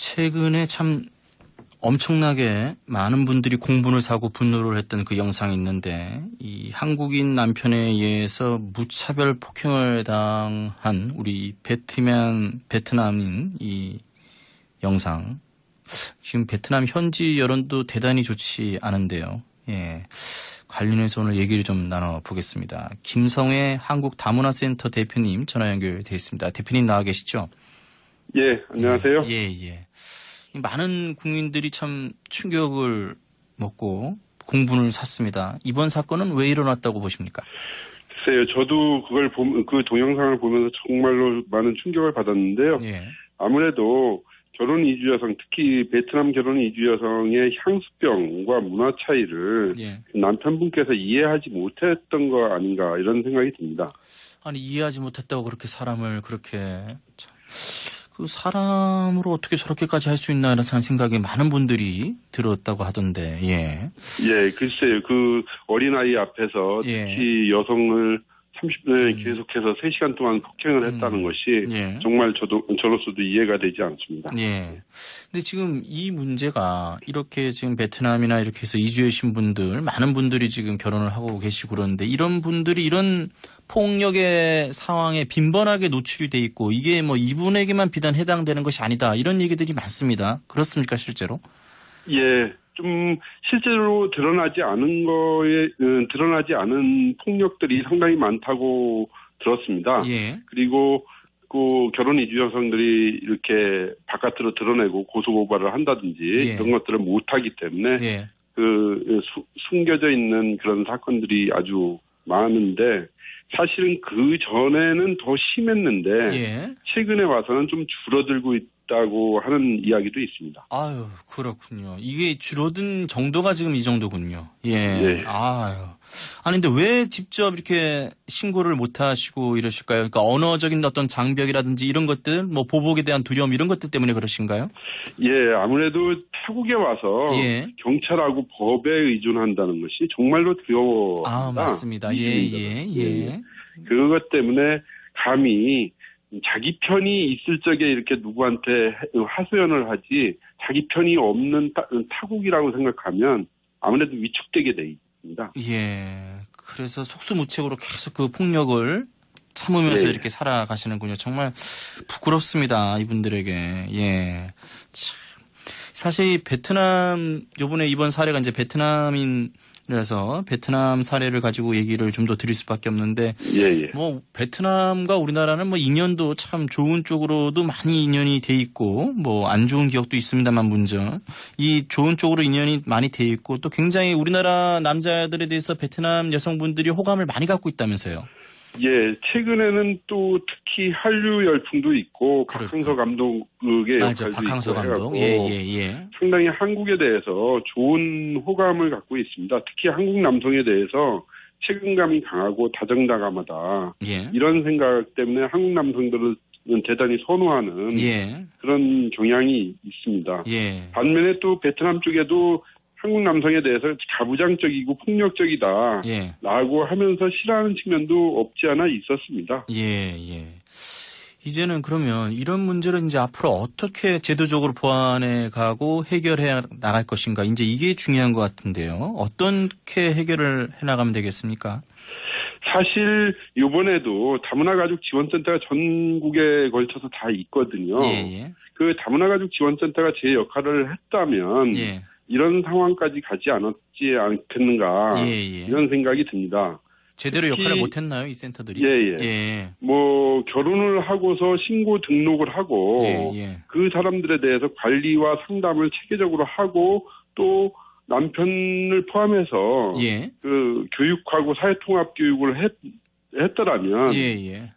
최근에 참 엄청나게 많은 분들이 공분을 사고 분노를 했던 그 영상이 있는데 이 한국인 남편에 의해서 무차별 폭행을 당한 우리 베트남인 이 영상. 지금 베트남 현지 여론도 대단히 좋지 않은데요. 예. 관련해서 오늘 얘기를 좀 나눠보겠습니다. 김성애 한국다문화센터 대표님 전화 연결되어 있습니다. 대표님 나와 계시죠? 예, 안녕하세요. 예. 많은 국민들이 참 충격을 먹고 공분을 샀습니다. 이번 사건은 왜 일어났다고 보십니까? 글쎄요, 저도 그 동영상을 보면서 정말로 많은 충격을 받았는데요. 예. 아무래도 결혼 이주 여성, 특히 베트남 결혼 이주 여성의 향수병과 문화 차이를 남편분께서 이해하지 못했던 거 아닌가 이런 생각이 듭니다. 아니 이해하지 못했다고 그렇게 사람을 그렇게 그 사람으로 어떻게 저렇게까지 할 수 있나라는 생각이 많은 분들이 들었다고 하던데. 예. 예, 글쎄요. 그 어린아이 앞에서 특히 여성을 30년 계속해서 3시간 동안 폭행을 했다는 것이 정말 저로서도 이해가 되지 않습니다. 예. 근데 지금 이 문제가 이렇게 지금 베트남이나 이렇게 해서 이주해 오신 분들, 많은 분들이 지금 결혼을 하고 계시고 그러는데 이런 분들이 이런 폭력의 상황에 빈번하게 노출이 돼 있고 이게 뭐 이분에게만 비단 해당되는 것이 아니다. 이런 얘기들이 많습니다. 그렇습니까, 실제로? 예. 좀 실제로 드러나지 않은 폭력들이 상당히 많다고 들었습니다. 예. 그리고 그 결혼 이주 여성들이 이렇게 바깥으로 드러내고 고소고발을 한다든지 이런 것들을 못하기 때문에 숨겨져 있는 그런 사건들이 아주 많은데 사실은 그 전에는 더 심했는데 최근에 와서는 좀 줄어들고 있다고 하는 이야기도 있습니다. 아유, 그렇군요. 이게 줄어든 정도가 지금 이 정도군요. 예. 아유. 아니, 근데 왜 직접 이렇게 신고를 못 하시고 이러실까요? 그러니까 언어적인 어떤 장벽이라든지 이런 것들, 뭐 보복에 대한 두려움 이런 것들 때문에 그러신가요? 예, 아무래도 타국에 와서 경찰하고 법에 의존한다는 것이 정말로 두려워합니다. 아, 맞습니다. 예. 그것 때문에 감히 자기 편이 있을 적에 이렇게 누구한테 하소연을 하지 자기 편이 없는 타국이라고 생각하면 아무래도 위축되게 돼 있습니다. 예. 그래서 속수무책으로 계속 그 폭력을 참으면서 이렇게 살아가시는군요. 정말 부끄럽습니다. 이분들에게. 예. 참. 사실 베트남 요번에 이번 사례가 이제 베트남인이라서 베트남 사례를 가지고 얘기를 좀 더 드릴 수밖에 없는데 뭐 베트남과 우리나라는 뭐 인연도 참 좋은 쪽으로도 많이 인연이 돼 있고 뭐 안 좋은 기억도 있습니다만 문제 이 좋은 쪽으로 인연이 많이 돼 있고 또 굉장히 우리나라 남자들에 대해서 베트남 여성분들이 호감을 많이 갖고 있다면서요. 예, 최근에는 또 특히 한류 열풍도 있고 박항서 감독의 역할도 박항서 있고 감독. 예. 상당히 한국에 대해서 좋은 호감을 갖고 있습니다. 특히 한국 남성에 대해서 책임감이 강하고 다정다감하다. 이런 생각 때문에 한국 남성들은 대단히 선호하는 그런 경향이 있습니다. 반면에 또 베트남 쪽에도 한국 남성에 대해서 가부장적이고 폭력적이다 라고 하면서 싫어하는 측면도 없지 않아 있었습니다. 이제는 그러면 이런 문제를 이제 앞으로 어떻게 제도적으로 보완해 가고 해결해 나갈 것인가 이제 이게 중요한 것 같은데요. 어떻게 해결을 해 나가면 되겠습니까? 사실 이번에도 다문화가족 지원센터가 전국에 걸쳐서 다 있거든요. 그 다문화가족 지원센터가 제 역할을 했다면 이런 상황까지 가지 않았지 않겠는가 이런 생각이 듭니다. 제대로 역할을 못했나요, 이 센터들이? 뭐 결혼을 하고서 신고 등록을 하고 그 사람들에 대해서 관리와 상담을 체계적으로 하고 또 남편을 포함해서 그 교육하고 사회통합 교육을 했더라면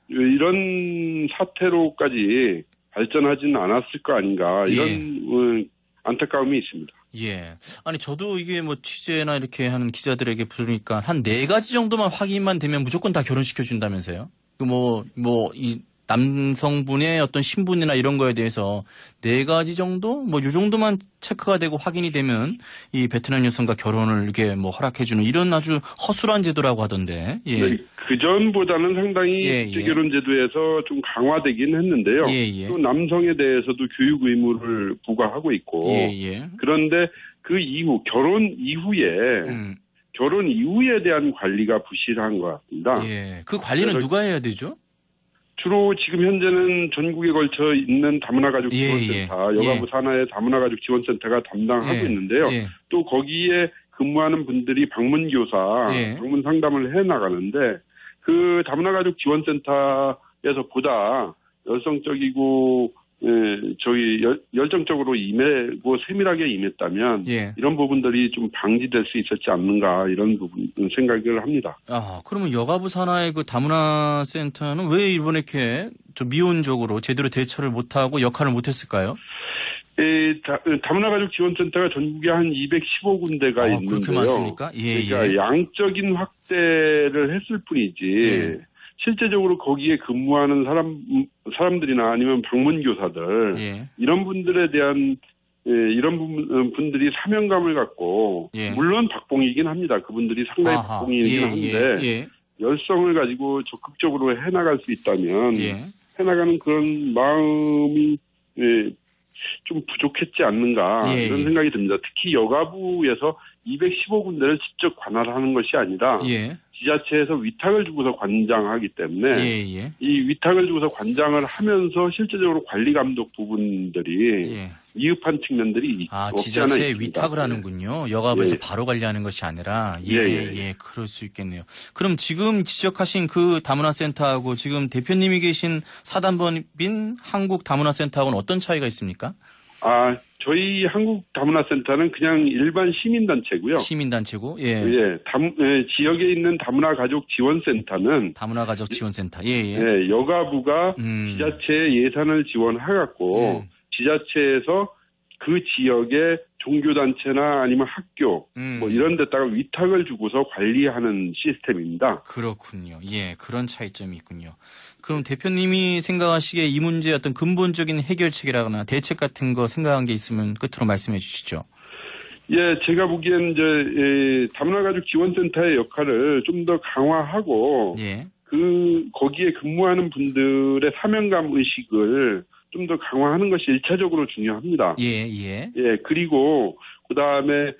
이런 사태로까지 발전하지는 않았을 거 아닌가 이런 안타까움이 있습니다. 아니 저도 이게 뭐 취재나 이렇게 하는 기자들에게 부르니까 한 4가지 정도만 확인만 되면 무조건 다 결혼시켜 준다면서요? 이 남성분의 어떤 신분이나 이런 거에 대해서 4가지 정도 뭐 요 정도만 체크가 되고 확인이 되면 이 베트남 여성과 결혼을 이렇게 뭐 허락해주는 이런 아주 허술한 제도라고 하던데. 예. 네, 그 전보다는 상당히 국제결혼 제도에서 좀 강화되긴 했는데요. 또 남성에 대해서도 교육 의무를 부과하고 있고. 그런데 그 이후 결혼 이후에 대한 관리가 부실한 것 같습니다. 예. 그 관리는 누가 해야 되죠? 주로 지금 현재는 전국에 걸쳐 있는 다문화 가족 지원센터, 여가부 산하의 다문화 가족 지원센터가 담당하고 있는데요. 또 거기에 근무하는 분들이 방문교사, 방문 상담을 해 나가는데 그 다문화 가족 지원센터에서 보다 열성적이고 열정적으로 임하고 세밀하게 임했다면 이런 부분들이 좀 방지될 수 있었지 않는가 이런 부분 생각을 합니다. 아, 그러면 여가부 산하의 그 다문화 센터는 왜 이번에 이렇게 좀 미온적으로 제대로 대처를 못하고 역할을 못했을까요? 다문화 가족 지원센터가 전국에 한 215군데가 있는데요. 그렇게 많습니까? 그러니까 양적인 확대를 했을 뿐이지. 실제적으로 거기에 근무하는 사람들이나 아니면 방문교사들 이런 분들에 대한 이런 분들이 사명감을 갖고 물론 박봉이긴 합니다. 그분들이 상당히 박봉이긴 한데 열성을 가지고 적극적으로 해나갈 수 있다면 해나가는 그런 마음이 좀 부족했지 않는가 이런 생각이 듭니다. 특히 여가부에서 215군데를 직접 관할하는 것이 아니라 지자체에서 위탁을 주고서 관장하기 때문에 이 위탁을 주고서 관장을 하면서 실제적으로 관리 감독 부분들이 미흡한 측면들이 없지 않아 지자체에 있습니다. 위탁을 하는군요. 여가부에서 바로 관리하는 것이 아니라 그럴 수 있겠네요. 그럼 지금 지적하신 그 다문화센터하고 지금 대표님이 계신 사단법인 한국 다문화센터하고는 어떤 차이가 있습니까? 저희 한국 다문화센터는 그냥 일반 시민단체고요. 시민단체고, 지역에 있는 다문화 가족 지원센터는 다문화 가족 지원센터, 여가부가 지자체의 예산을 지원해갖고 지자체에서 그 지역의 종교단체나 아니면 학교 뭐 이런 데다가 위탁을 주고서 관리하는 시스템입니다. 그렇군요. 그런 차이점이 있군요. 그럼 대표님이 생각하시기에 이 문제의 어떤 근본적인 해결책이라거나 대책 같은 거 생각한 게 있으면 끝으로 말씀해 주시죠. 제가 보기엔 다문화 가족 지원센터의 역할을 좀 더 강화하고 거기에 근무하는 분들의 사명감 의식을 좀 더 강화하는 것이 1차적으로 중요합니다. 그리고 그다음에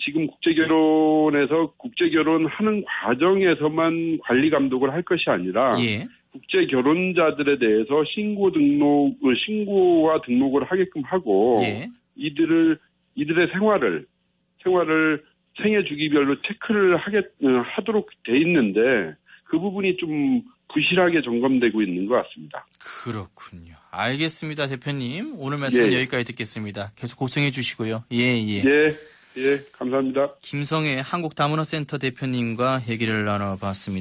지금 국제결혼하는 과정에서만 관리 감독을 할 것이 아니라 국제결혼자들에 대해서 신고와 등록을 하게끔 하고 이들의 생활을 생애 주기별로 체크를 하도록 돼 있는데 그 부분이 좀 부실하게 점검되고 있는 것 같습니다. 그렇군요. 알겠습니다, 대표님. 오늘 말씀은 여기까지 듣겠습니다. 계속 고생해 주시고요. 감사합니다. 김성애 한국다문화센터 대표님과 얘기를 나눠봤습니다.